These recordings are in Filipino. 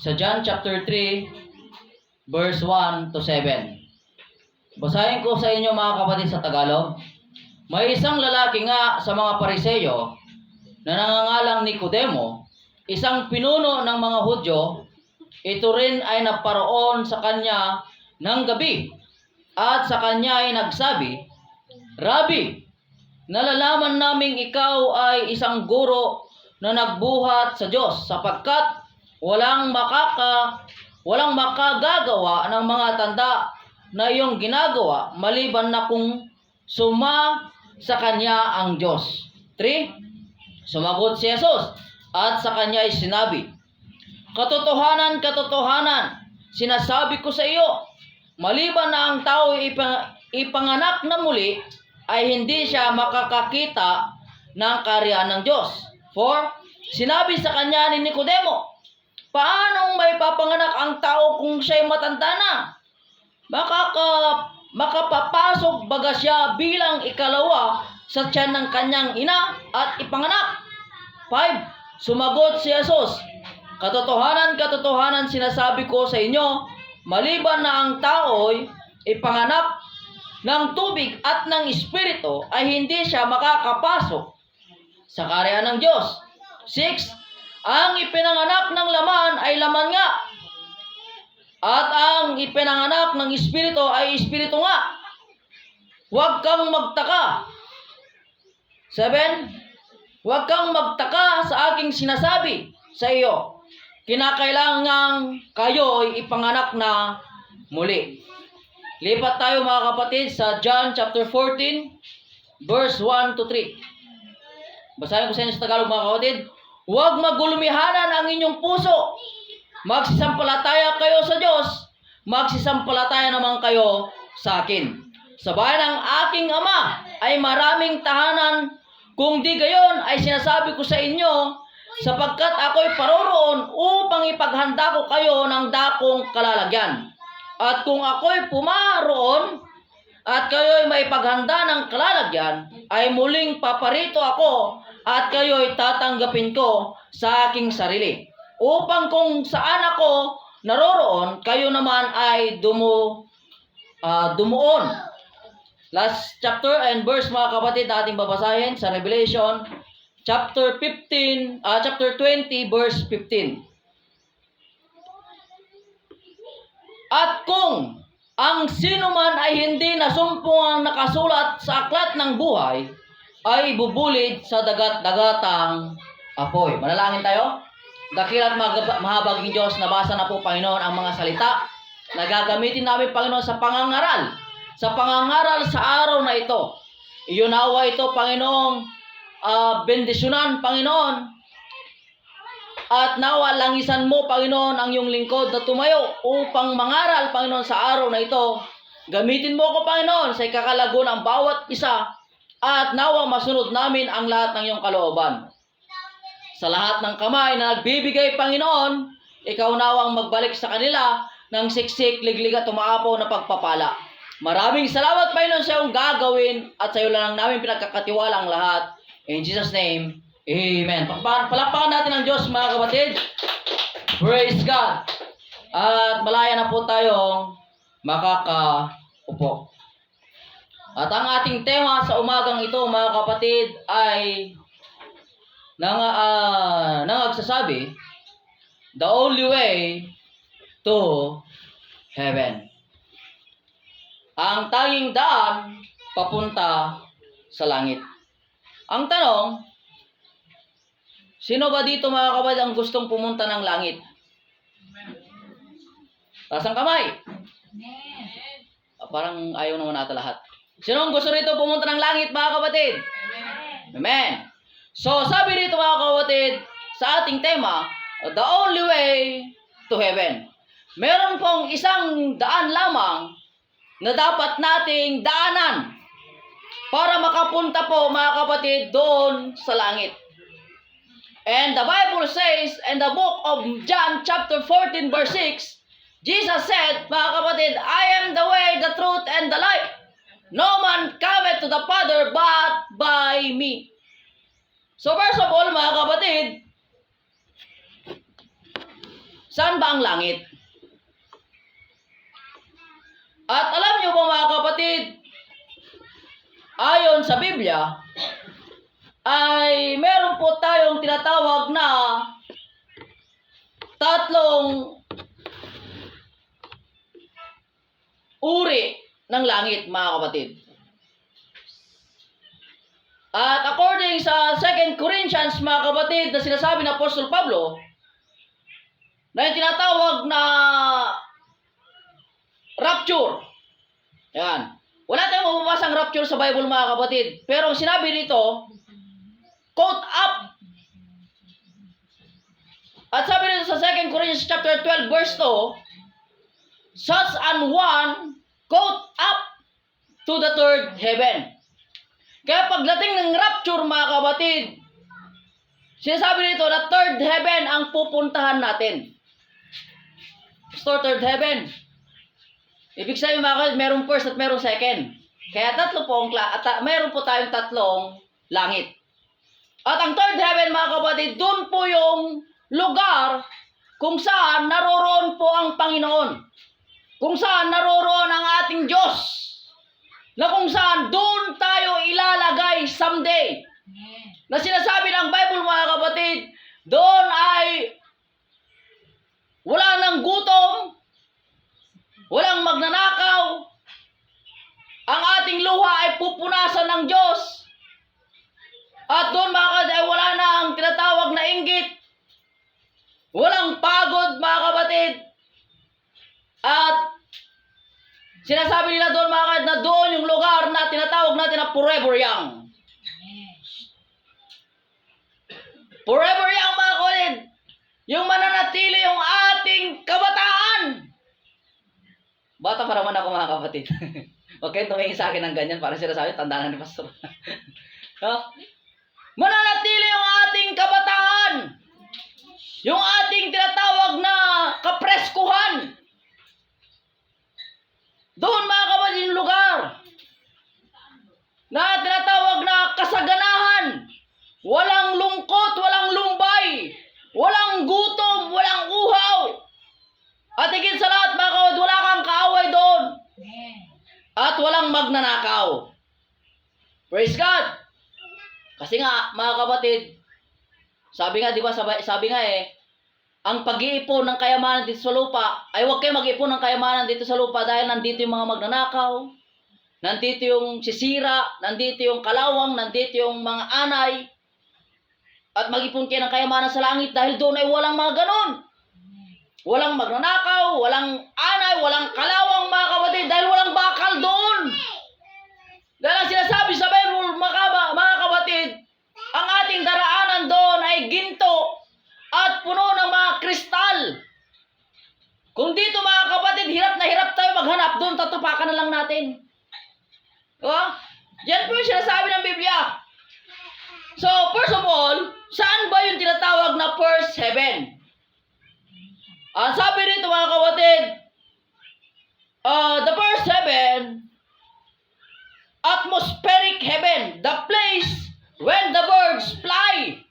sa John chapter 3, verse 1 to 7. Basahin ko sa inyo mga kapatid sa Tagalog. May isang lalaki nga sa mga Pariseyo na nangangalang Nicodemo, isang pinuno ng mga Hudyo. Ito rin ay naparoon sa kanya ng gabi at sa kanya ay nagsabi, Rabbi, nalalaman naming ikaw ay isang guro na nagbuhat sa Diyos sapagkat walang makagagawa ng mga tanda na iyong ginagawa maliban na kung suma sa kanya ang Diyos. 3. Sumagot si Jesus at sa kanya ay sinabi, Katotohanan, katotohanan, sinasabi ko sa iyo, maliban na ang tao ipanganak na muli, ay hindi siya makakakita ng kaharian ng Diyos. 4. Sinabi sa kanya ni Nicodemo, paano may papanganak ang tao kung siya'y matanda na? Makapapasok baga siya bilang ikalawa sa tiyan ng kanyang ina at ipanganak? 5. Sumagot si Jesus, Katotohanan, katotohanan, sinasabi ko sa inyo, maliban na ang tao'y ipanganak ng tubig at ng Espiritu, ay hindi siya makakapasok sa kaharian ng Diyos. 6. Ang ipinanganak ng laman ay laman nga, at ang ipinanganak ng Espiritu ay Espiritu nga. Huwag kang magtaka. 7. Huwag kang magtaka sa aking sinasabi sa iyo. Kinakailangan kayo ay ipanganak na muli. Lipat tayo mga kapatid sa John chapter 14, verse 1 to 3. Basahin ko sa inyo sa Tagalog mga kapatid. Huwag magulumihanan ang inyong puso. Magsisampalataya kayo sa Diyos. Magsisampalataya naman kayo sa akin. Sa bayan ng aking Ama ay maraming tahanan. Kung di gayon ay sinasabi ko sa inyo, sapagkat ako'y paroroon upang ipaghanda ko kayo ng dakong kalalagyan. At kung ako'y pumaroon at kayo'y maipaghanda ng kalalagyan, ay muling paparito ako at kayo'y tatanggapin ko sa aking sarili. Upang kung saan ako naroroon, kayo naman ay dumuon. Last chapter and verse mga kapatid na ating babasahin sa Revelation chapter 20 verse 15. At kung ang sino man ay hindi nasumpong ang nakasulat sa aklat ng buhay, ay ibubulid sa dagat-dagatang apoy. Manalangin tayo. Dakilat mahabaging Diyos, nabasa na po Panginoon ang mga salita na gagamitin namin Panginoon sa pangangaral. Sa pangangaral sa araw na ito. Iunawa ito Panginoong bendisyonan, Panginoon. At nawa langisan mo, Panginoon, ang iyong lingkod na tumayo upang mangaral, Panginoon, sa araw na ito. Gamitin mo ko, Panginoon, sa ikakalago ng bawat isa at nawa masunod namin ang lahat ng iyong kalooban. Sa lahat ng kamay na nagbibigay, Panginoon, ikaw nawang magbalik sa kanila ng siksik, liglig at tumaapaw na pagpapala. Maraming salamat, Panginoon, sa iyong gagawin at sa iyo lang namin pinagkakatiwala ang lahat. In Jesus' name, Amen. Palakpakan natin ang Diyos mga kapatid. Praise God. At malaya na po tayong makakaupo. At ang ating tema sa umagang ito mga kapatid ay nangagsasabi, the only way to heaven. Ang tanging daan papunta sa langit. Ang tanong, sino ba dito mga kapatid ang gustong pumunta ng langit? Taas ang kamay. Parang ayaw naman nata lahat. Sino ang gusto rito pumunta ng langit mga kapatid? Amen. So sabi dito mga kapatid, sa ating tema, the only way to heaven. Meron pong isang daan lamang na dapat nating daanan para makapunta po mga kapatid doon sa langit. And the Bible says in the book of John chapter 14 verse 6, Jesus said, mga kapatid, I am the way, the truth, and the life. No man cometh to the Father but by me. So first of all, mga kapatid, Saan ba ang langit? At alam niyo ba mga kapatid, ayon sa Biblia, ay meron po tayong tinatawag na tatlong uri ng langit, mga kapatid. At according sa 2 Corinthians, mga kapatid, na sinasabi ng Apostol Pablo, na yung tinatawag na rapture. Yan. Wala tayong mababasang rapture sa Bible, mga kapatid. Pero ang sinabi dito, quote up. At sabi dito sa 2 Corinthians chapter 12, verse 2, such an one quote up to the third heaven. Kaya pagdating ng rapture, mga kapatid, sinasabi dito na third heaven ang pupuntahan natin. Third heaven. Ibig sabihin, mga kapatid, merong first at merong second. Kaya meron po tayong tatlong langit. At ang third heaven, mga kapatid, doon po yung lugar kung saan naroroon po ang Panginoon. Kung saan naroroon ang ating Diyos. Na kung saan doon tayo ilalagay someday. Na sinasabi ng Bible, mga kapatid, doon ay wala nang gutom, walang magnanakaw, ang ating luha ay pupunasan ng Diyos. At doon, mga kapatid, ay wala na ang tinatawag na inggit. Walang pagod, mga kapatid. At sinasabi nila doon, mga kapatid, na doon yung lugar na tinatawag natin na forever young. Forever young, mga kapatid. Yung mananatili yung ating kabataan. Bata pa naman ako, mga kapatid. Huwag kayong tumingin sa akin ng ganyan. Parang sinasabi, tandaan na ni Pastor. No? Mananatili yung ating kabataan. Yung ating tinatawag na kapreskuhan. Doon, mga kapatid, yung lugar na tinatawag na kasaganahan. Walang lungkot, walang lumbay, walang gutom, walang uhaw. At higit sa lahat, mga kapatid, wala kang kaaway doon. At walang magnanakaw. Praise God. Kasi nga, mga kapatid, sabi nga, di ba, sabi nga ang pag-iipon ng kayamanan dito sa lupa, ay huwag kayo mag-ipon ng kayamanan dito sa lupa dahil nandito yung mga magnanakaw, nandito yung sisira, nandito yung kalawang, nandito yung mga anay, at mag-ipon kayo ng kayamanan sa langit dahil doon ay walang mga ganon. Walang magnanakaw, walang anay, walang kalawang, mga kapatid, dahil walang bakal doon. Dahil ang sinasabi sa Bible, mga kapatid, ang ating daraanan doon ay ginto at puno ng mga kristal. Kung dito, mga kapatid, hirap na hirap tayo maghanap, doon tatapakan na lang natin. Diba? Yan po yung sinasabi ng Biblia. So, first of all, saan ba yung tinatawag na first heaven? Sabi rito, mga kapatid, the first heaven, atmospheric heaven, the place when the birds fly.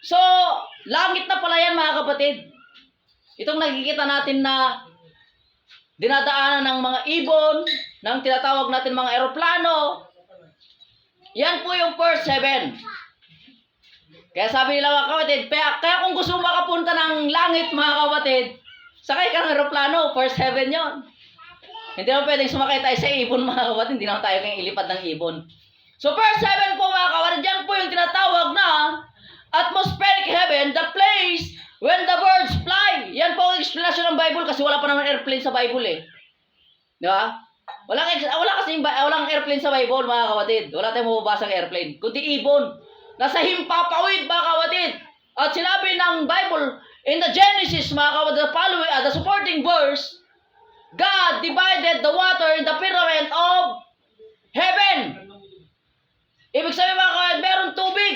So, langit na pala yan, mga kapatid. Itong nakikita natin na dinadaanan ng mga ibon, ng tinatawag natin mga eroplano, yan po yung first heaven. Kaya sabi nila, mga kapatid, kaya kung gusto mo makapunta ng langit, mga kapatid, sakay ka ng eroplano, first heaven yon. Hindi naman pwedeng sumakay tayo sa ibon, mga kapatid, hindi naman tayo kayong ilipad ng ibon. So first heaven po, mga kapatid, yan po yung tinatawag na atmospheric heaven, the place when the birds fly. Yan po ang explanation ng Bible kasi wala pa naman airplane sa Bible eh. Di ba? Walang airplane sa Bible, mga kapatid. Wala tayong mababasang airplane, kundi ibon. Nasa himpapawid, mga kapatid. At sinabi ng Bible, in the Genesis, mga kapatid, the supporting verse, God divided the water in the firmament of heaven. Ibig sabihin, mga kapatid, meron tubig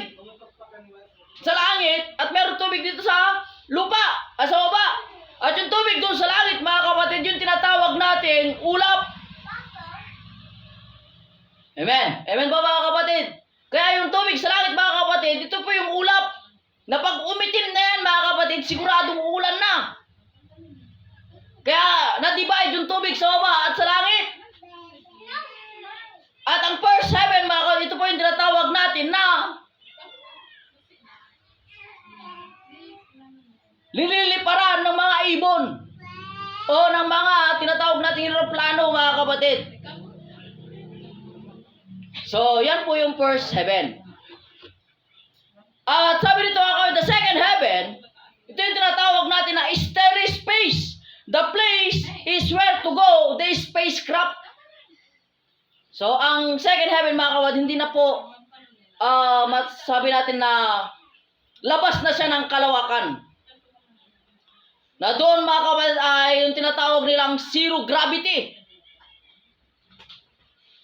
sa langit at meron tubig dito sa lupa, sa baba. At yung tubig doon sa langit, mga kapatid, yung tinatawag natin ulap. Amen. Amen ba, mga kapatid? Kaya yung tubig sa langit, mga kapatid, ito po yung ulap na pag umitim na yan, mga kapatid, siguradong uulan na. na-divide yung tubig sa baba at sa langit. At ang first heaven, mga kapatid, ito po yung tinatawag natin na liniliparan ng mga ibon o ng mga tinatawag nating aeroplano, mga kapatid. So, yan po yung first heaven. At sabi dito, mga kapatid, the second heaven, ito yung tinatawag natin na starry space. The place is where to go, the spacecraft. So, ang second heaven, mga kapatid, hindi na po masabi natin na labas na siya ng kalawakan. Na doon, mga kapatid, ay yung tinatawag nilang zero gravity.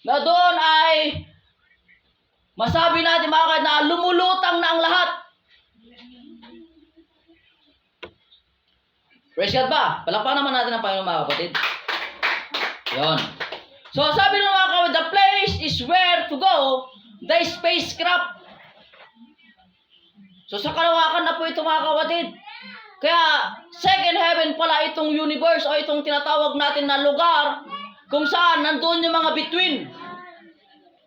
Na doon ay masabi natin, mga kapatid, na lumulutang na ang lahat. Praise God ba? Palakpakan naman natin ang Panginoon, mga kapatid. Yun. So, sabi ng mga kapatid, the place is where to go, the spacecraft. So, sa kalawakan na po ito, mga kapatid. Kaya, second heaven pala itong universe o itong tinatawag natin na lugar kung saan nandun yung mga between.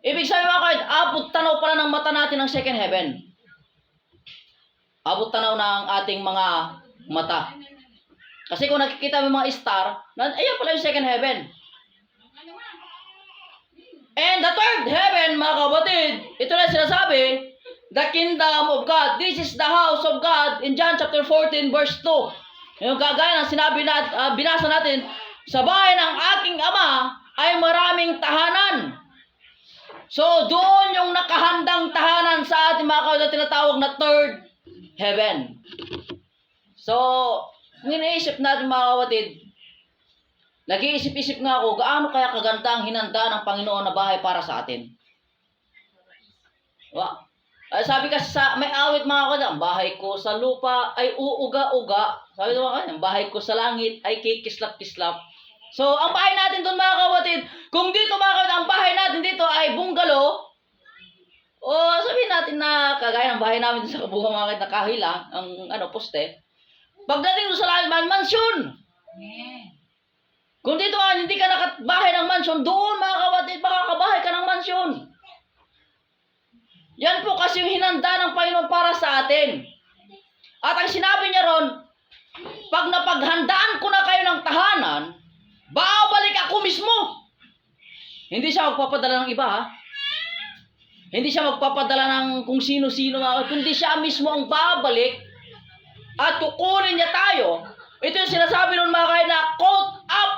Ibig sabihin, mga kapatid, abot tanaw pala ng mata natin ang second heaven. Abot tanaw ng ating mga mata. Kasi kung nakikita mo yung mga star, ayan pala yung second heaven. And the third heaven, mga kapatid, ito na sinasabi, the kingdom of God. This is the house of God in John chapter 14 verse 2. Yung kagaya ng sinabi binasa natin, sa bahay ng aking ama ay maraming tahanan. So, doon yung nakahandang tahanan sa ating mga kapatid na tinatawag na third heaven. So, iniisip natin, mga kapatid, nag-iisip-isip nga ako, gaano kaya kaganda ang hinanda ng Panginoon na bahay para sa atin? Wow. Sabi kasi may awit, mga kapatid, ang bahay ko sa lupa ay uuga-uga. Sabi naman kasi, ang bahay ko sa langit ay kikislap-kislap. So, ang bahay natin doon, mga kapatid, kung dito, mga kapatid, ang bahay natin dito ay bungalow, o sabihin natin na kagaya ng bahay namin sa kabungang, mga kapatid, na kahila, ang poste, pagdating doon sa langit, mansion. Kung dito hindi ka nakabahay ng mansion, doon, mga kapatid, makakabahay ka ng mansion. Yan po kasi yung hinanda ng Panginoon para sa atin. At ang sinabi niya ron, pag napaghandaan ko na kayo ng tahanan, babalik ako mismo. Hindi siya magpapadala ng iba, ha? Hindi siya magpapadala ng kung sino-sino, kundi siya mismo ang babalik at kukunin niya tayo. Ito yung sinasabi nun, mga kapatid, na caught up.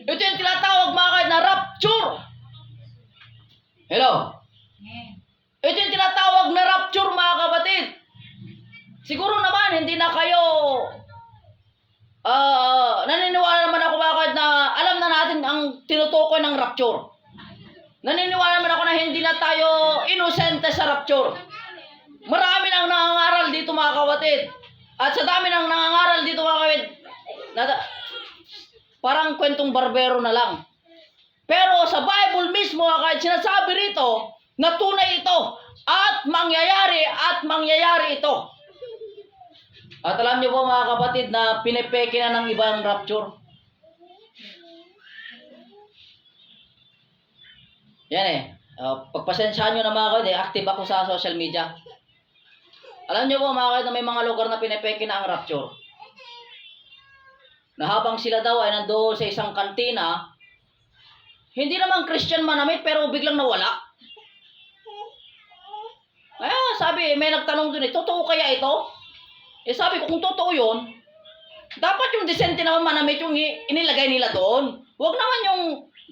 Ito yung tinatawag, mga kapatid, na rapture. Hello? Ito yung tinatawag na rapture, mga kapatid. Siguro naman, hindi na kayo naniniwala naman ako, mga kapatid, na alam na natin ang tinutukoy ng rapture. Naniniwala naman ako na hindi na tayo inosente sa rapture. Marami nang nangangaral dito, mga kapatid. At sa dami nang nangangaral dito, mga kapatid, parang kwentong barbero na lang. Pero sa Bible mismo, mga kapatid, sinasabi rito na tunay ito at mangyayari ito. At alam niyo po, mga kapatid, na pinepeke na ng ibang rapture. Yan pagpasensyahan nyo na, mga kapatid, active ako sa social media. Alam niyo po, mga kapatid, na may mga lugar na pinepeke na ang rapture. Na habang sila daw ay nandoon sa isang kantina, hindi naman Christian manamit pero biglang nawala. Sabi, may nagtanong dun, totoo kaya ito? Sabi ko, kung totoo yun, dapat yung decente naman manamit yung inilagay nila doon. Huwag naman yung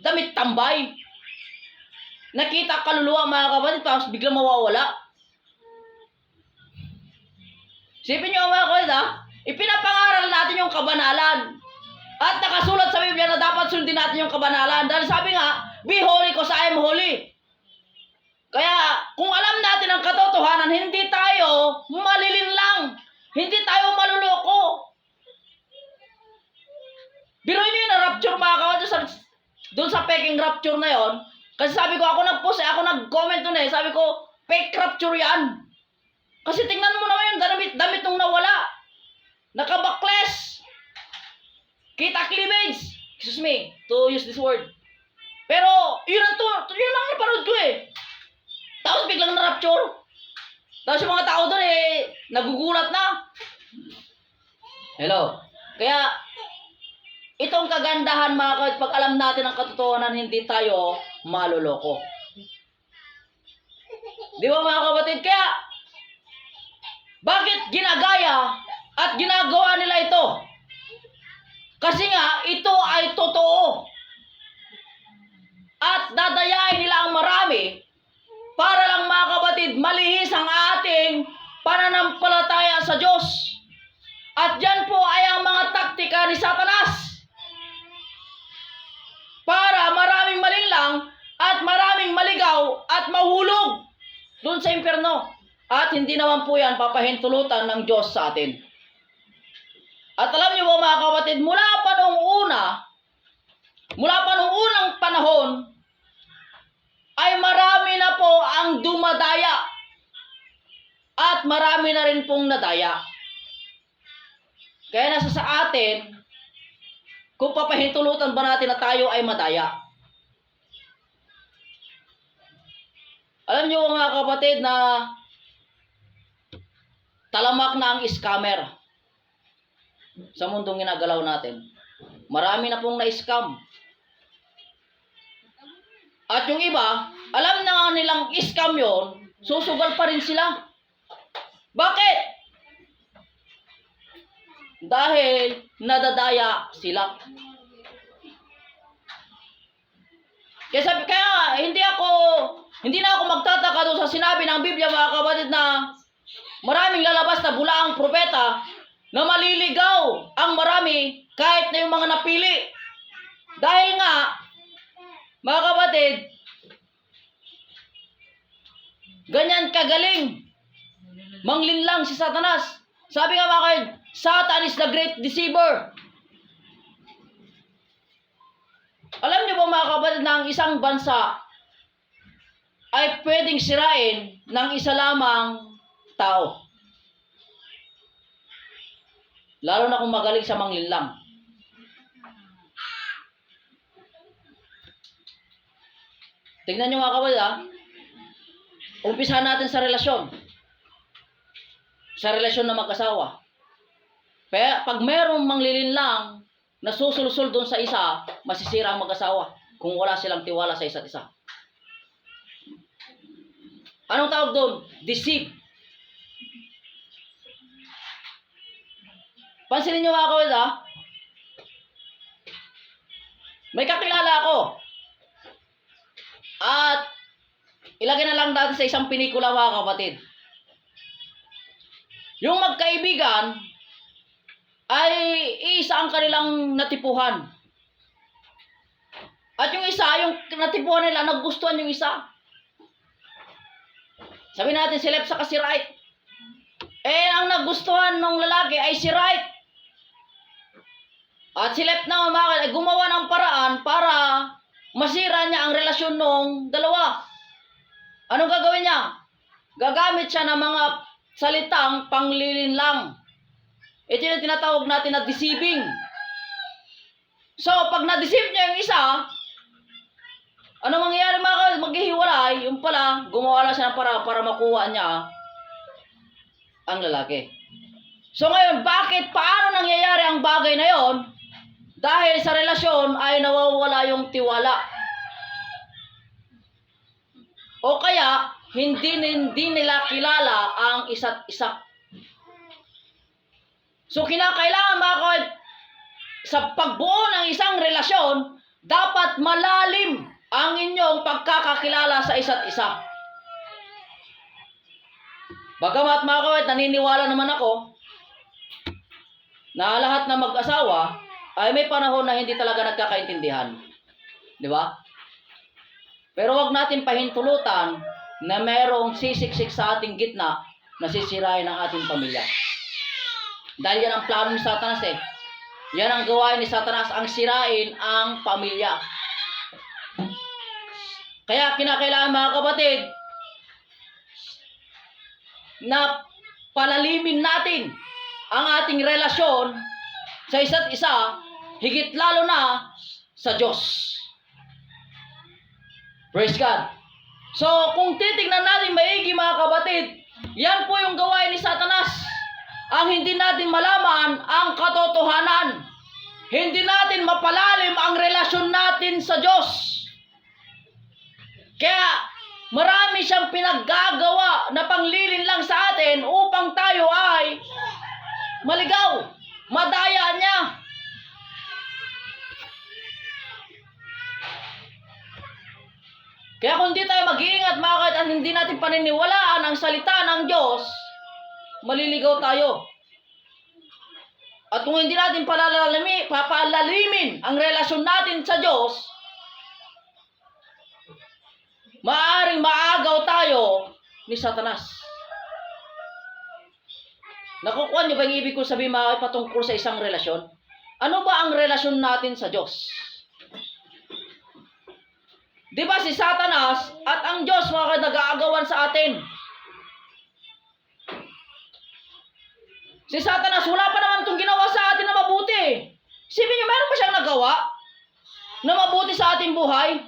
damit tambay. Nakita kaluluwa, mga kapatid, tapos biglang mawawala. Sipin nyo, mga kapatid, ipinapangaral natin yung kabanalan. At nakasulat sa Biblia na dapat sundin natin yung kabanalan. Dahil sabi nga, be holy because I am holy. Kaya, kung alam natin ang katotohanan, hindi tayo malilinlang. Hindi tayo maluloko. Biruin nyo yung rapture, mga kapatid, doon sa peking rapture na yon. Kasi sabi ko, ako nag-comment doon sabi ko, fake rapture yan. Kasi tingnan mo naman yung damit nung nawala. Nakabakles. Kita cleavage. Excuse me to use this word. Pero, yun lang napanood ko eh. Tapos biglang na-rapture. Tapos yung mga tao doon eh, nagugulat na. Hello. Kaya, itong kagandahan mga kapatid, pag alam natin ang katotohanan, hindi tayo maloloko. Di ba mga kapatid? Kaya, bakit ginagaya at ginagawa nila ito? Kasi nga, ito ay totoo. At dadayain nila ang marami para lang mga kapatid, malihis ang ating pananampalataya sa Diyos. At yan po ay ang mga taktika ni Satanas. Para maraming malinlang at maraming maligaw at mahulog doon sa impyerno. At hindi naman po yan papahintulutan ng Diyos sa atin. At alam niyo po mga kapatid, mula pa nung unang panahon, ay marami na po ang dumadaya. At marami na rin pong nadaya. Kaya nasa sa atin, kung papahintulutan ba natin na tayo ay madaya. Alam niyo mga kapatid na talamak na ang scammer sa mundong ginagalaw natin. Marami na pong na-scam. At yung iba, alam na nga nilang scam yon, susugal pa rin sila. Bakit? Dahil nadadaya sila. Kaya hindi na ako magtataka doon sa sinabi ng Biblia mga kapatid na maraming lalabas na bulaang propeta na maliligaw ang marami kahit na yung mga napili. Dahil nga, mga kapatid, ganyan kagaling manglinlang si Satanas. Sabi nga mga kapatid, Satan is the great deceiver. Alam niyo ba mga kapatid na ang isang bansa ay pwedeng sirain ng isa lamang tao. Lalo na kung magaling sa manglinlang. Tingnan niyo mga kapatid umpisahan natin sa relasyon. Sa relasyon ng mag-asawa. Kaya pag mayroong manglilinlang na susulsul doon sa isa, masisira ang mag-asawa kung wala silang tiwala sa isa't isa. Anong tawag doon? Deceive. Pansinin niyo mga kapatid may kakilala ako. At ilagay na lang natin sa isang pelikula mga kapatid. Yung magkaibigan ay isa ang kanilang natipuhan. At yung isa, yung natipuhan nila, nagustuhan yung isa. Sabi natin si left saka si right. Ang nagustuhan ng lalaki ay si right. At si left na ay gumawa ng paraan para masira niya ang relasyon ng dalawa. Anong gagawin niya? Gagamit siya ng mga salitang panglilinlang. Ito yung tinatawag natin na deceiving. So, pag na-deceive niya yung isa, ano mangyayari maghihiwalay? Yung pala, gumawa lang siya para makuha niya ang lalaki. So ngayon, paano nangyayari ang bagay na yon? Dahil sa relasyon ay nawawala yung tiwala. O kaya, hindi nila kilala ang isa't isa. So kinakailangan mga kapatid, sa pagbuo ng isang relasyon, dapat malalim ang inyong pagkakakilala sa isa't isa. Bagamat mga kapatid, naniniwala naman ako na lahat ng mag-asawa ay may panahon na hindi talaga nagkakaintindihan. Di ba? Pero wag natin pahintulutan na mayroong sisiksik sa ating gitna na sisirain ang ating pamilya. Dahil yan ang plano ni Satanas Yan ang gawain ni Satanas, ang sirain ang pamilya. Kaya kinakailangan mga kapatid na palalimin natin ang ating relasyon sa isa't isa, higit lalo na sa Diyos. Praise God. So, kung titignan natin maigi mga kapatid, yan po yung gawain ni Satanas. Ang hindi natin malaman ang katotohanan. Hindi natin mapalalim ang relasyon natin sa Diyos. Kaya, marami siyang pinaggagawa na panglilin lang sa atin upang tayo ay maligaw, madaya niya. Kaya kung di tayo mag-iingat mga kapatid at hindi natin paniniwalaan ang salita ng Diyos, maliligaw tayo. At kung hindi natin papalalimin ang relasyon natin sa Diyos, maaaring maagaw tayo ni Satanas. Nakukuha niyo ba yung ibig ko sabihin mga patungkol sa isang relasyon? Ano ba ang relasyon natin sa Diyos? Di ba si Satanas at ang Diyos mga nag-aagawan sa atin? Si Satanas, wala pa naman itong ginawa sa atin na mabuti. Isipin niyo, meron pa siyang nagawa na mabuti sa ating buhay?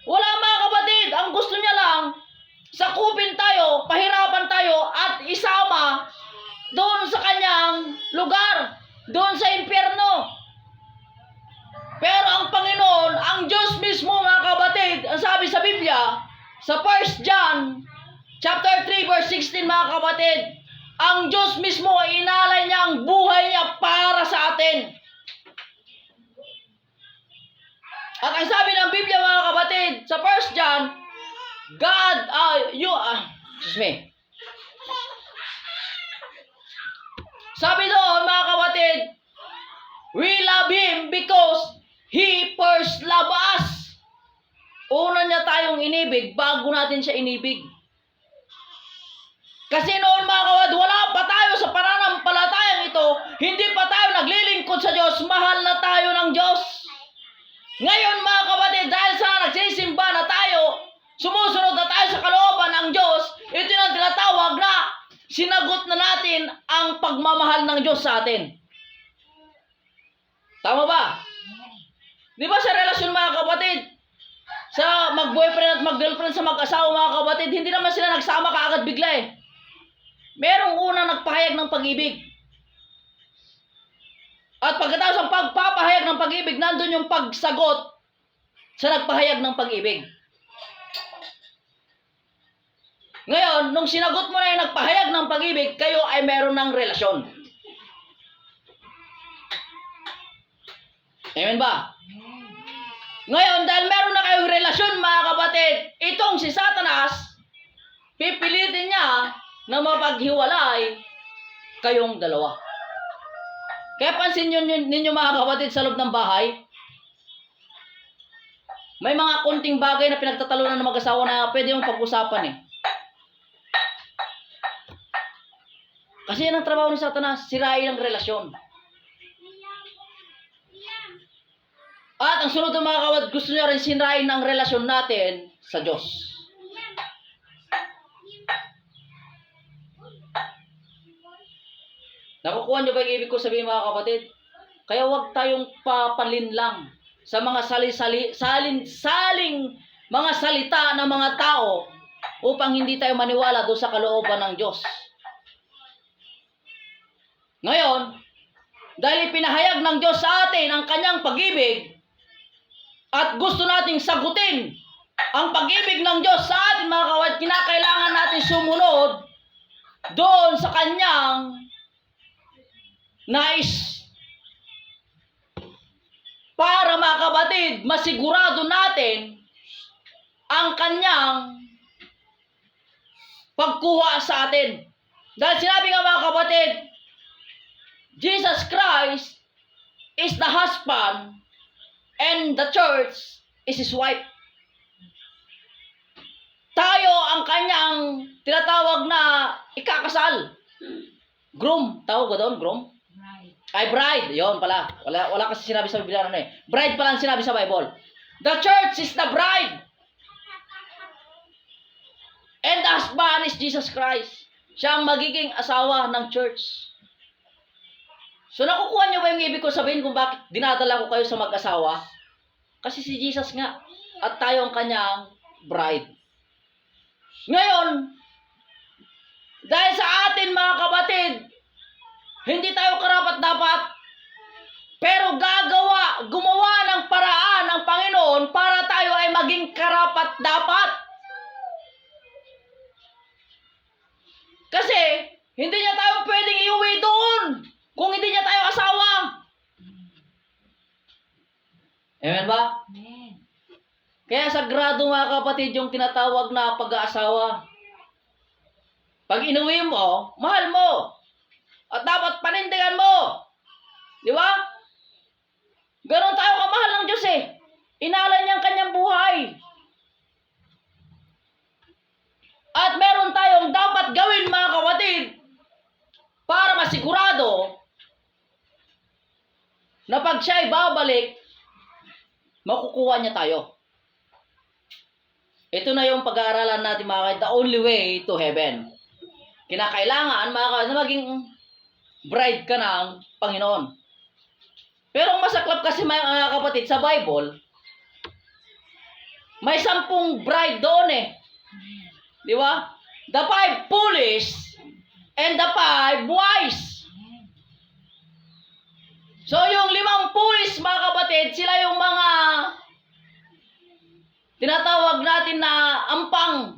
Wala mga kapatid. Ang gusto niya lang, sakupin tayo, pahirapan tayo, at isama doon sa kanyang lugar, doon sa impyerno. Pero ang Panginoon, ang Diyos mismo mga kapatid, ang sabi sa Biblia, sa 1 John chapter 3 verse 16 mga kapatid, ang Diyos mismo ay inalay niya ang buhay niya para sa atin. At ang sabi ng Biblia mga kapatid, sa 1 John, sabi doon mga kapatid, we love Him because He first loved us. Una niya tayong inibig bago natin siya inibig. Kasi noon mga kapatid, wala pa tayo sa pananampalatayang ito, hindi pa tayo naglilingkod sa Diyos, mahal na tayo ng Diyos. Ngayon mga kapatid, dahil sa nagsisimba na tayo, sumusunod na tayo sa kalooban ng Diyos, ito yung tinatawag na sinagot na natin ang pagmamahal ng Diyos sa atin. Tama ba? Di ba sa relasyon mga kapatid, sa mag-boyfriend at mag-girlfriend sa mag-asawa mga kapatid, hindi naman sila nagsama kaagad bigla eh. Merong unang nagpahayag ng pag-ibig. At pagkatapos ng pagpapahayag ng pag-ibig, nandun yung pagsagot sa nagpahayag ng pag-ibig. Ngayon, nung sinagot mo na yung nagpahayag ng pag-ibig, kayo ay meron ng relasyon. Amen ba? Ngayon, dahil meron na kayong relasyon mga kapatid, itong si Satanas, pipilitin niya na mapaghiwalay kayong dalawa. Kaya pansin ninyo mga kapatid sa loob ng bahay, may mga konting bagay na pinagtatalunan ng mag-asawa na pwede mong pag-usapan eh. Kasi yan ang trabaho ni Satanas, sirain ang relasyon. At ang sunod ng mga kapatid, gusto niya rin sirain ang relasyon natin sa Diyos. Nakukuha niyo ba yung ibig ko sabihin mga kapatid? Kaya huwag tayong papalinlang sa mga saling mga salita ng mga tao upang hindi tayo maniwala doon sa kalooban ng Diyos. Ngayon, dahil pinahayag ng Diyos sa atin ang kanyang pag-ibig at gusto nating sagutin ang pag-ibig ng Diyos sa atin mga kapatid, kinakailangan natin sumunod doon sa kanyang nais. Para mga kapatid, masigurado natin ang kanyang pagkuha sa atin. Dahil sinabi nga mga kapatid, Jesus Christ is the husband and the church is His wife. Tayo ang kanyang tinatawag na ikakasal. Groom. Tawag ba doon? Groom? Ay, bride. Yun pala. Wala kasi sinabi sa Biblia ano eh. Bride pala ang sinabi sa Bible. The church is the bride. And the husband is Jesus Christ. Siya ang magiging asawa ng church. So nakukuha niyo ba yung ibig ko sabihin kung bakit dinadala ko kayo sa mag-asawa? Kasi si Jesus nga at tayo ang kanyang bride. Ngayon, dahil sa atin mga kapatid, hindi tayo karapat-dapat, pero gumawa ng paraan ng Panginoon para tayo ay maging karapat-dapat. Kasi, hindi niya tayo pwedeng iuwi doon kung hindi niya tayo asawa. Amen ba? Amen. Kaya sagrado mga kapatid yung tinatawag na pag-aasawa. Pag inuwi mo, mahal mo. At dapat panindigan mo. Di ba? Ganon tayo kamahal ng Diyos eh. Inalay niya ang kanyang buhay. At meron tayong dapat gawin mga kapatid para masigurado na pag siya'y babalik, makukuha niya tayo. Ito na yung pag-aaralan natin mga kapatid, the only way to heaven. Kinakailangan mga kapatid na maging bride ka ng Panginoon. Pero ang masaklap kasi mga kapatid sa Bible, may 10 bride doon eh. Di ba? The 5 foolish and the 5 wise. So yung 5 foolish mga kapatid, sila yung mga tinatawag natin na ampang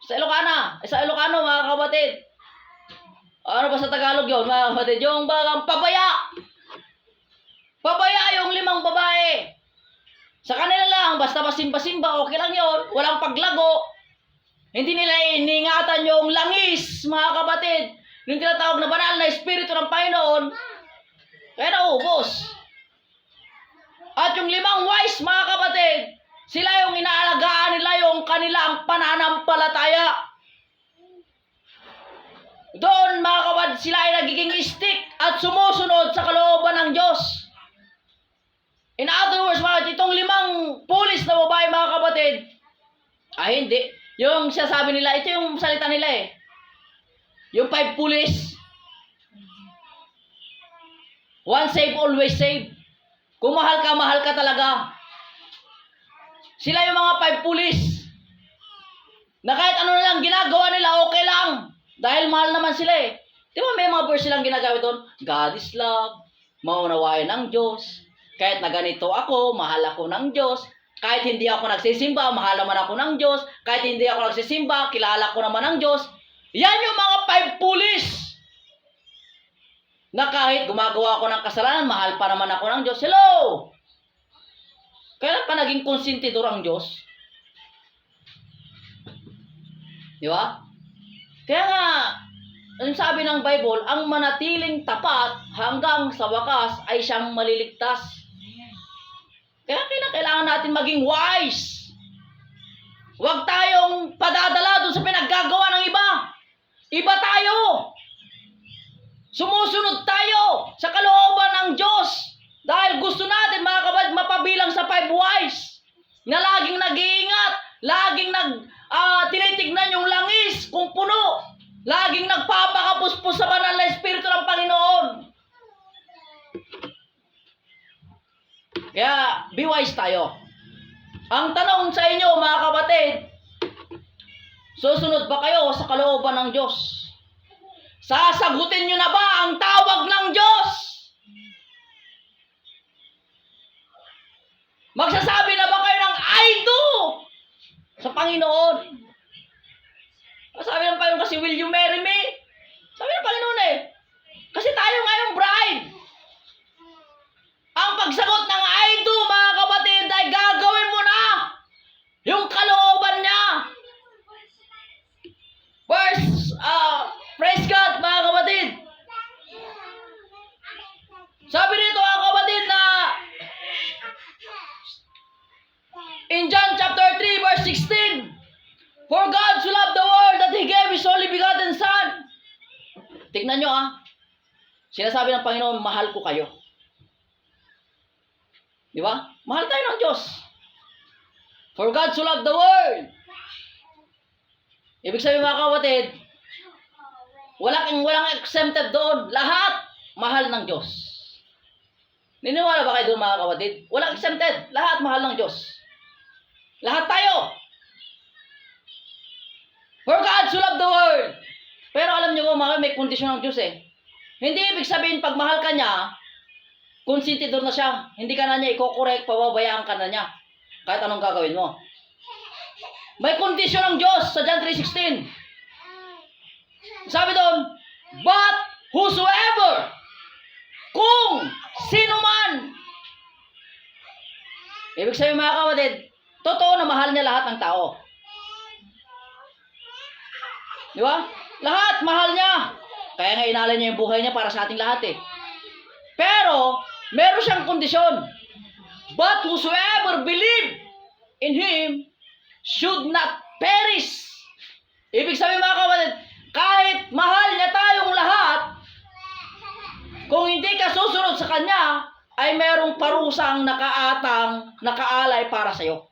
sa Ilocano mga kapatid. Ano ba sa Tagalog yun mga kapatid? Yung bagang pabaya. Pabaya yung 5 babae. Sa kanila lang, basta masimba-simba, okay lang yun. Walang paglago. Hindi nila iningatan yung langis, mga kapatid. Yung tinatawag na banal na espiritu ng Panginoon. Kaya naubos. At yung 5 wise, mga kapatid, sila yung inaalagaan nila yung kanilang pananampalataya. Doon, mga kapatid, sila ay nagiging stick at sumusunod sa kalooban ng Diyos. In other words, mga itong 5 pulis na babae, mga kapatid, ay hindi. Yung sasabi nila, ito yung salita nila eh. Yung 5 pulis. One save, always save. Kung mahal ka talaga. Sila yung mga 5 pulis. Na kahit ano nilang ginagawa nila, okay lang. Dahil mahal naman sila eh. Di ba may mga verse silang ginagawa doon? God is love. Maunawain ng Diyos. Kahit na ganito ako, mahal ako ng Diyos. Kahit hindi ako nagsisimba, mahal naman ako ng Diyos. Kahit hindi ako nagsisimba, kilala ko naman ng Diyos. Yan yung mga 5 pulis. Na kahit gumagawa ako ng kasalanan, mahal pa naman ako ng Diyos. Hello! Kailan pa naging konsentidor ang Diyos? Di ba? Kaya nga, ang sabi ng Bible, ang manatiling tapat hanggang sa wakas ay siyang maliligtas. Kaya kailangan natin maging wise. Huwag tayong padadala doon sa pinaggagawa ng iba. Iba tayo. Sumusunod tayo sa kalooban ng Diyos. Dahil gusto natin mga kapatid mapabilang sa 5 wise na laging nag-iingat, laging tinitignan yung langis kung puno, laging nagpapakapuspos sa banal na espiritu ng Panginoon. Kaya, be wise tayo. Ang tanong sa inyo, mga kapatid, susunod ba kayo sa kalooban ng Diyos? Sasagutin nyo na ba ang tawag ng Diyos? Magsasabi na ba kayo ng I do sa Panginoon? Sabi ng Panginoon kasi, will you marry me? Sabi ng Panginoon eh. Kasi tayo ngayong bride. Ang pagsagot ng I do, mga kapatid, ay gagawin mo na yung kalooban niya. Praise God, mga kapatid. Sabi dito, mga kapatid, na in John chapter 3, verse 16, for God so loved the world that He gave His only begotten Son. Tignan nyo sinasabi ng Panginoon, mahal ko kayo. Di ba? Mahal tayo ng Diyos. For God so loved the world. Ibig sabihin mga kapatid, walang exempted doon. Lahat mahal ng Diyos. Niniwala ba kayo doon mga kapatid? Walang exempted. Lahat mahal ng Diyos. Lahat tayo. For God so loved the world. Pero alam niyo ba mga may kondisyon ng Diyos eh. Hindi ibig sabihin pag mahal ka niya, konsentidor na siya. Hindi ka na niya i-correct, pababayaan ka na niya. Kahit anong gagawin mo. May kondisyon ng Diyos sa John 3:16. Sabi doon, but whosoever, kung sino man. Ibig sabihin mga kapatid, totoo na mahal niya lahat ng tao. Di ba? Lahat mahal niya. Kaya nga inalay niya yung buhay niya para sa ating lahat eh. Pero, meron siyang kondisyon. But whosoever believe in Him should not perish. Ibig sabihin mga kapatid, kahit mahal niya tayong lahat, kung hindi ka susunod sa Kanya, ay merong parusang nakaalay para sa'yo.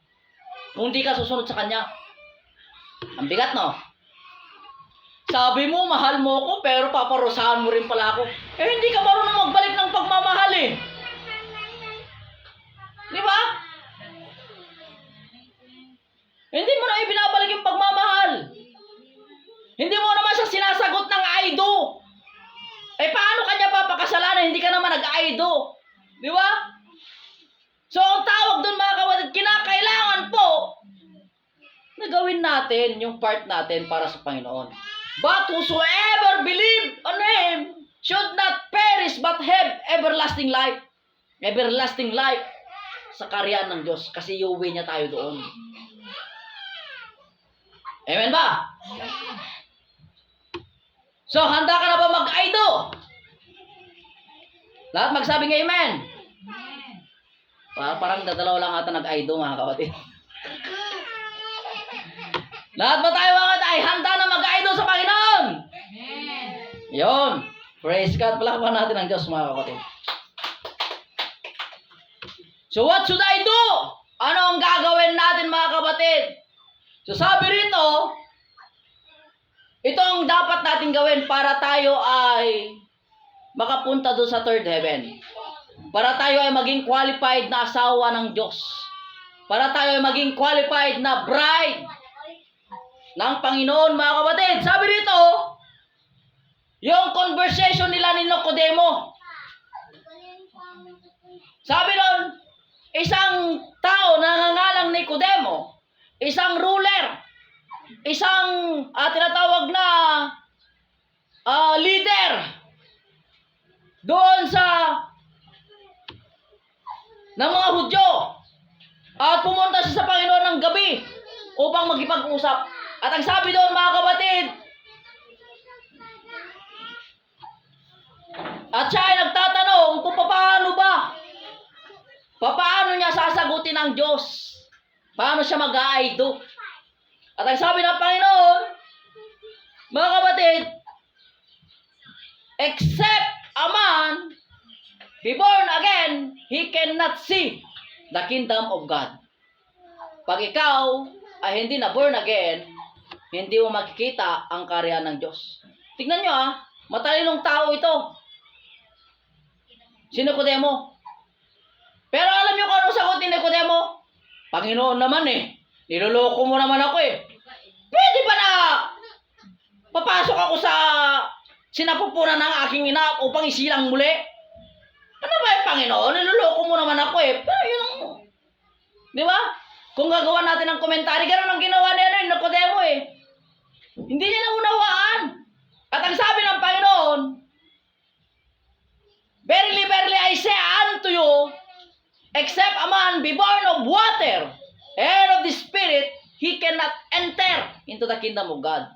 Kung hindi ka susunod sa Kanya. Ang bigat, no? Sabi mo, mahal mo ako, pero paparusahan mo rin pala ako. Eh, hindi ka marunong magbalik ng pagmamahal eh. Di ba? Hindi mo na ibinabalik yung pagmamahal. Hindi mo naman siya sinasagot ng aido. Eh, paano kanya papakasalanan? Hindi ka naman nag-aido. Di ba? So, ang tawag doon mga kapatid, kinakailangan po na gawin natin yung part natin para sa Panginoon. But whosoever believe on Him should not perish but have everlasting life. Everlasting life sa karyaan ng Diyos kasi iuwi niya tayo doon. Amen ba? So, handa ka na ba mag-aido? Lahat magsabing amen. Parang dadalaw lang ata nag-aido mga kapatid. Lahat ba tayo mga ay handa na mag-aido sa Panginoon? Amen. Yun. Praise God. Palakpakan natin ang Diyos mga kapatid. So what should I do? Ano ang gagawin natin mga kapatid? So sabi rito, ito ang dapat natin gawin para tayo ay makapunta doon sa third heaven. Para tayo ay maging qualified na asawa ng Diyos. Para tayo ay maging qualified na bride ng Panginoon, mga kapatid. Sabi rito, yung conversation nila ni Nicodemo. Sabi doon, isang tao na nangangalang Nicodemo, isang ruler, isang tinatawag na leader doon sa ng mga Hudyo. At pumunta siya sa Panginoon ng gabi upang magkipag-usap. At ang sabi doon mga kapatid, at siya ay nagtatanong kung paano ba, paano niya sasagutin ang Diyos, paano siya mag-aaido. At ang sabi ng Panginoon, mga kapatid, except a man be born again, he cannot see the kingdom of God. Pag ikaw ay hindi na born again, hindi mo makikita ang karya ng Diyos. Tignan nyo matalinong tao ito. Si Nicodemo. Pero alam nyo kung anong sagot ni Nicodemo? Panginoon naman niloloko mo naman ako Pwede ba na papasok ako sa sinapupunan ng aking ina upang isilang muli? Ano ba Panginoon? Niloloko mo naman ako Pero yun ang... Di ba? Kung gagawa natin ng komentary, gano'n ang ginawa niya Nicodemo Hindi niya naunawaan. At ang sabi ng Panginoon, verily, verily, I say unto you, except a man be born of water and of the Spirit, he cannot enter into the kingdom of God.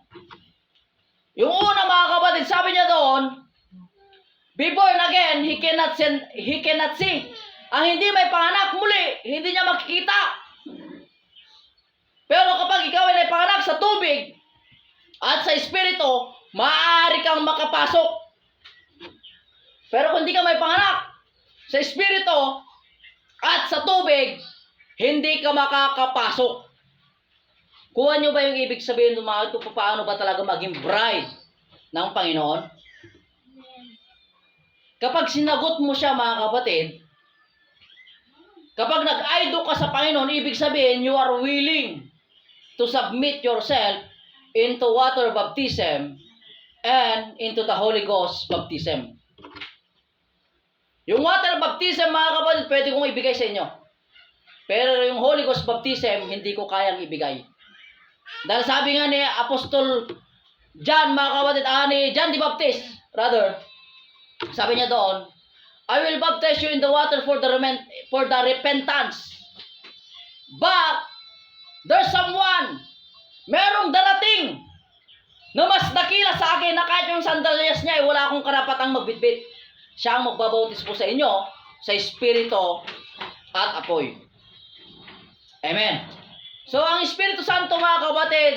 Yung una mga kapatid, sabi niya doon, be born again, he cannot see. Ang hindi may panganak muli, hindi niya makikita. Pero kapag ikaw ay panganak sa tubig at sa Espiritu, maaari kang makapasok. Pero kung hindi ka may panganak sa Espiritu at sa tubig, hindi ka makakapasok. Kuha nyo ba yung ibig sabihin ng mga ito? Paano ba talaga maging bride ng Panginoon? Kapag sinagot mo siya mga kapatid, Kapag nag-aido ka sa Panginoon, ibig sabihin, you are willing to submit yourself into water baptism and into the Holy Ghost baptism. Yung water baptism, mga kapatid, pwede kong ibigay sa inyo. Pero yung Holy Ghost baptism, hindi ko kayang ibigay. Dahil sabi nga ni Apostol John, mga kapatid, ni John the Baptist, rather, sabi niya doon, I will baptize you in the water for the repentance. But, there's someone, merong darating, na mas dakila sa akin na kahit yung sandalyas niya, wala akong karapatang magbitbit. Siya ang magbabautis po sa inyo, sa Espiritu at apoy. Amen. So, ang Espiritu Santo, mga kapatid,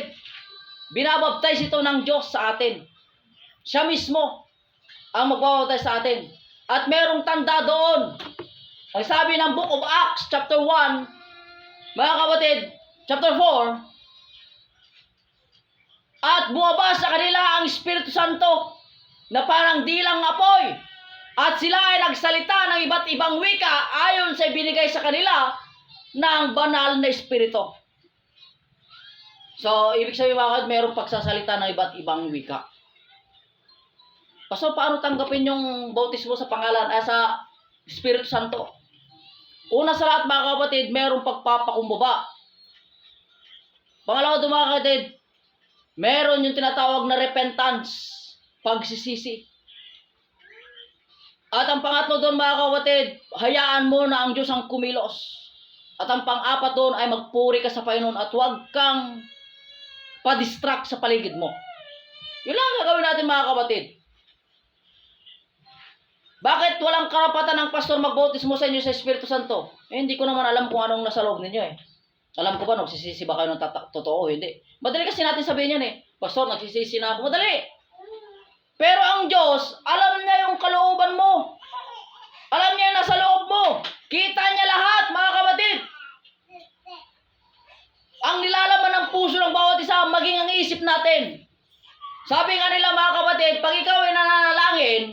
binabaptize ito ng Diyos sa atin. Siya mismo ang magbabaptize sa atin. At merong tanda doon. Ang sabi ng Book of Acts, chapter 1, mga kapatid, chapter 4, at bumaba sa kanila ang Espiritu Santo na parang dilang apoy. At sila ay nagsalita ng iba't ibang wika ayon sa ibinigay sa kanila ng banal na Espiritu. So, ibig sabihin mga kapatid, merong pagsasalita ng iba't ibang wika. Pastor, paano tanggapin yung bautismo sa pangalan sa Espiritu Santo? Una sa lahat, mga kapatid, merong pagpapakumbaba. Pangalawa doon, mga kapatid, meron yung tinatawag na repentance, pagsisisi. At ang pangatlo doon, mga kapatid, hayaan mo na ang Diyos ang kumilos. At ang pang-apat doon ay magpuri ka sa Panginoon at huwag kang pa-distract sa paligid mo. Yun lang ang gagawin natin, mga kapatid. Bakit walang karapatan ng pastor magbautismo sa inyo sa Espiritu Santo? Hindi ko naman alam kung anong nasa loob ninyo eh. Alam ko ba, nagsisisi ba kayo ng totoo? Hindi. Madali kasi natin sabihin yan eh. Pastor, nagsisisi na ako. Madali. Pero ang Diyos, alam niya yung kalooban mo. Alam niya yung nasa loob mo. Kita niya lahat, mga kapatid. Ang nilalaman ng puso ng bawat isa, maging ang isip natin. Sabi nga nila, mga kapatid, pag ikaw ay nananalangin,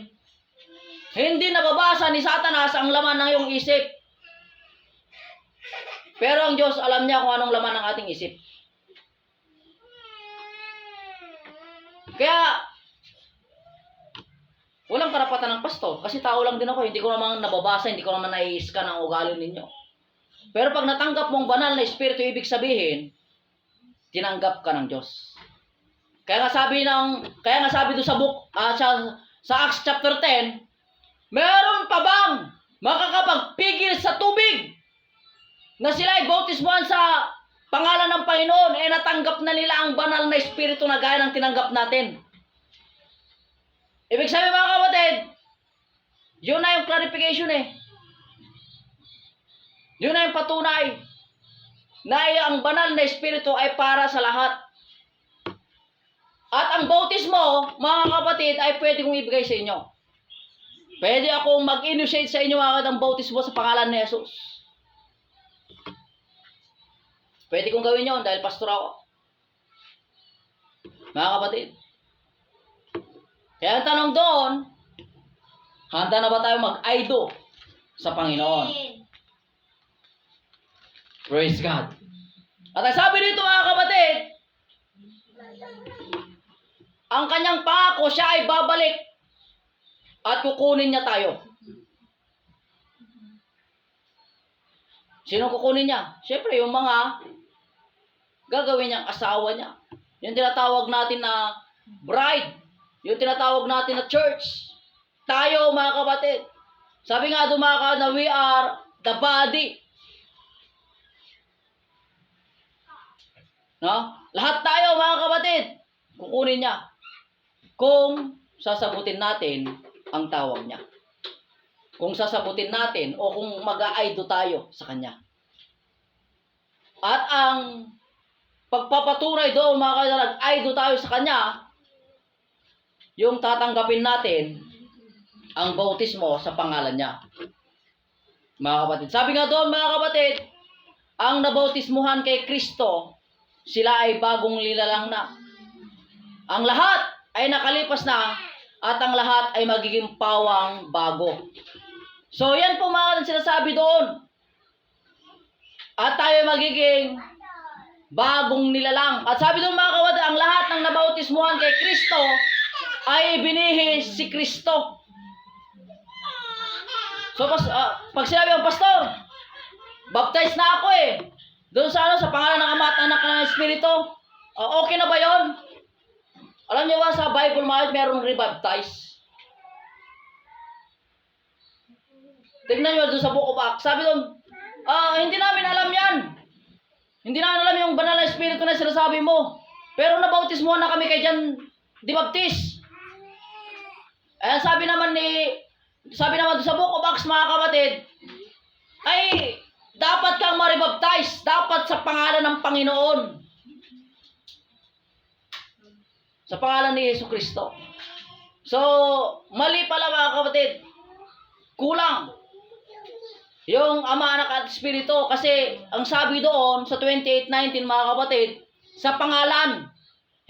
hindi nababasa ni Satanas ang laman ng iyong isip. Pero ang Diyos, alam niya kung anong laman ng ating isip. Kaya, walang karapatan ng pastor. Kasi tao lang din ako. Hindi ko naman nababasa, hindi ko naman nai-scan ang ugali ninyo. Pero pag natanggap mong banal na Espiritu, ibig sabihin, tinanggap ka ng Diyos. Kaya nga sabi doon sa book, sa Acts chapter 10, meron pa bang makakapagpigil sa tubig na sila ay bautismuhan sa pangalan ng Panginoon, natanggap na nila ang banal na Espiritu na gaya ng tinanggap natin. Ibig sabihin, mga kapatid, yun na yung clarification eh. Yun na yung patunay na ang banal na Espiritu ay para sa lahat. At ang bautismo, mga kapatid, ay pwede kong ibigay sa inyo. Pwede akong mag-initiate sa inyo agad ang bautismo sa pangalan ni Jesus. Pwede kong gawin yun dahil pastor ako. Mga kapatid. Kaya ang tanong doon, handa na ba tayo mag-aido sa Panginoon? Praise God. At ang sabi dito, mga kapatid, ang kanyang pangako, siya ay babalik at kukunin niya tayo. Sino kukunin niya? Siyempre, yung mga gagawin niyang asawa niya. Yung tinatawag natin na bride. Yung tinatawag natin na church. Tayo, mga kapatid. Sabi nga doon, mga kapatid, na we are the body. No? Lahat tayo, mga kapatid, kukunin niya. Kung sasagutin natin ang tawag niya. Kung sasagutin natin o kung mag-aaido tayo sa Kanya. At ang pagpapatunay doon, mga kapatid, nag-aido tayo sa Kanya, yung tatanggapin natin ang bautismo sa pangalan niya. Mga kapatid. Sabi nga doon, mga kapatid, ang nabautismuhan kay Kristo, sila ay bagong nilalang na. Ang lahat ay nakalipas na at ang lahat ay magiging pawang bago. So yan po mga kapatid sinasabi doon At tayo magiging bagong nilalang. At sabi doon mga kapatid, ang lahat ng nabautismuhan kay Kristo ay ibinihis si Kristo. So, pag sinabi mo, Pastor, baptized na ako eh. Doon sa pangalan ng Ama at Anak ng Espiritu. Okay na ba yon? Alam niyo ba sa Bible, merong rebaptize. Tignan niyo doon sa Book of Acts. Sabi doon, hindi namin alam yan. Hindi namin alam yung banal na Espiritu na sinasabi mo. Pero nabautismuhan na kami kay John the Baptist. Sabi naman doon sa Book of Acts, mga kapatid, ay dapat kang ma-rebaptize. Dapat sa pangalan ng Panginoon. Sa pangalan ni Yesu Kristo. So, mali pala mga kapatid. Kulang. Yung Ama, Anak at Espiritu. Kasi ang sabi doon sa 28:19 mga kapatid, sa pangalan.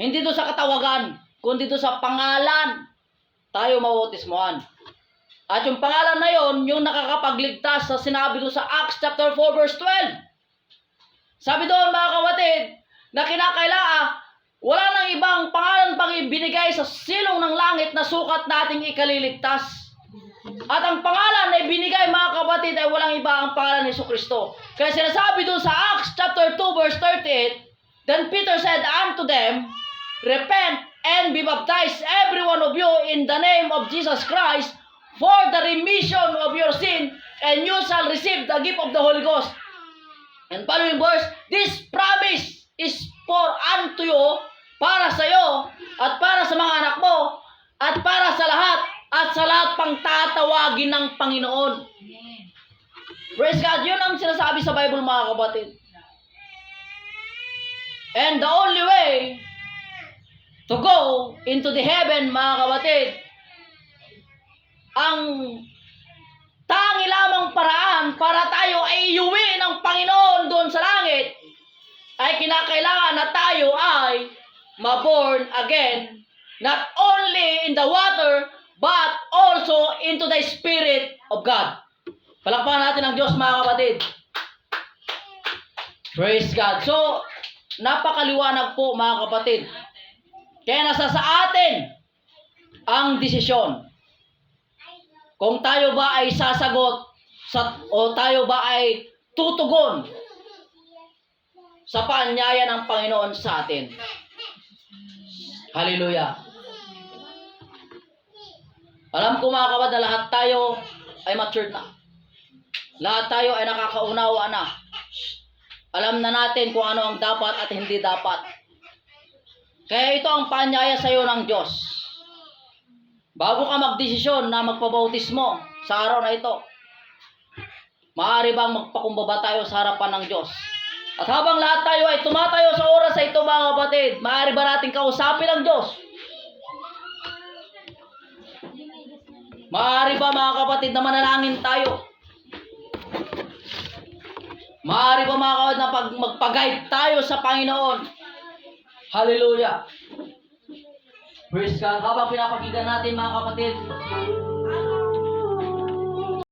Hindi doon sa katawagan. Kundi doon sa pangalan tayo mabautismuhan. At yung pangalan na yon, yung nakakapagligtas sa sinabi doon sa Acts chapter 4 verse 12. Sabi doon mga kapatid, na kinakailangan, wala nang ibang pangalan pang ibinigay sa silong ng langit na sukat nating ikaliligtas. At ang pangalan na ibinigay mga kapatid ay walang iba ang pangalan ni Jesucristo. Kaya sinasabi doon sa Acts chapter 2 verse 38, then Peter said unto them, repent and be baptized every one of you in the name of Jesus Christ for the remission of your sin, and you shall receive the gift of the Holy Ghost. And following verse, this promise is for unto you, para sa iyo, at para sa mga anak mo, at para sa lahat, at sa lahat pang tatawagin ng Panginoon. Praise God, yun ang sinasabi sa Bible mga kapatid. And the only way to go into the heaven mga kapatid, ang tangi lamang paraan para tayo ay iuwi ng Panginoon doon sa langit, ay kinakailangan na tayo ay ma-born again, not only in the water, but also into the Spirit of God. Palakpakan natin ang Diyos mga kapatid. Praise God. So, napakaliwanag po mga kapatid. Kaya nasa sa atin ang desisyon. Kung tayo ba ay sasagot o tayo ba ay tutugon sa paanyaya ng Panginoon sa atin. Hallelujah. Alam ko mga kapatid na lahat tayo ay matured na. Lahat tayo ay nakakaunawa na. Alam na natin kung ano ang dapat at hindi dapat. Kaya ito ang paanyaya sa iyo ng Diyos. Bago ka magdesisyon na magpabautismo sa araw na ito, maaari bang magpakumbaba tayo sa harapan ng Diyos? At habang lahat tayo ay tumatayo sa oras na ito mga kapatid, maaari ba natin kausapin ang Diyos? Maaari ba mga kapatid na manalangin tayo? Maaari ba mga kapatid na magpag-guide tayo sa Panginoon? Hallelujah! Praise God. Habang pinapakinggan natin mga kapatid,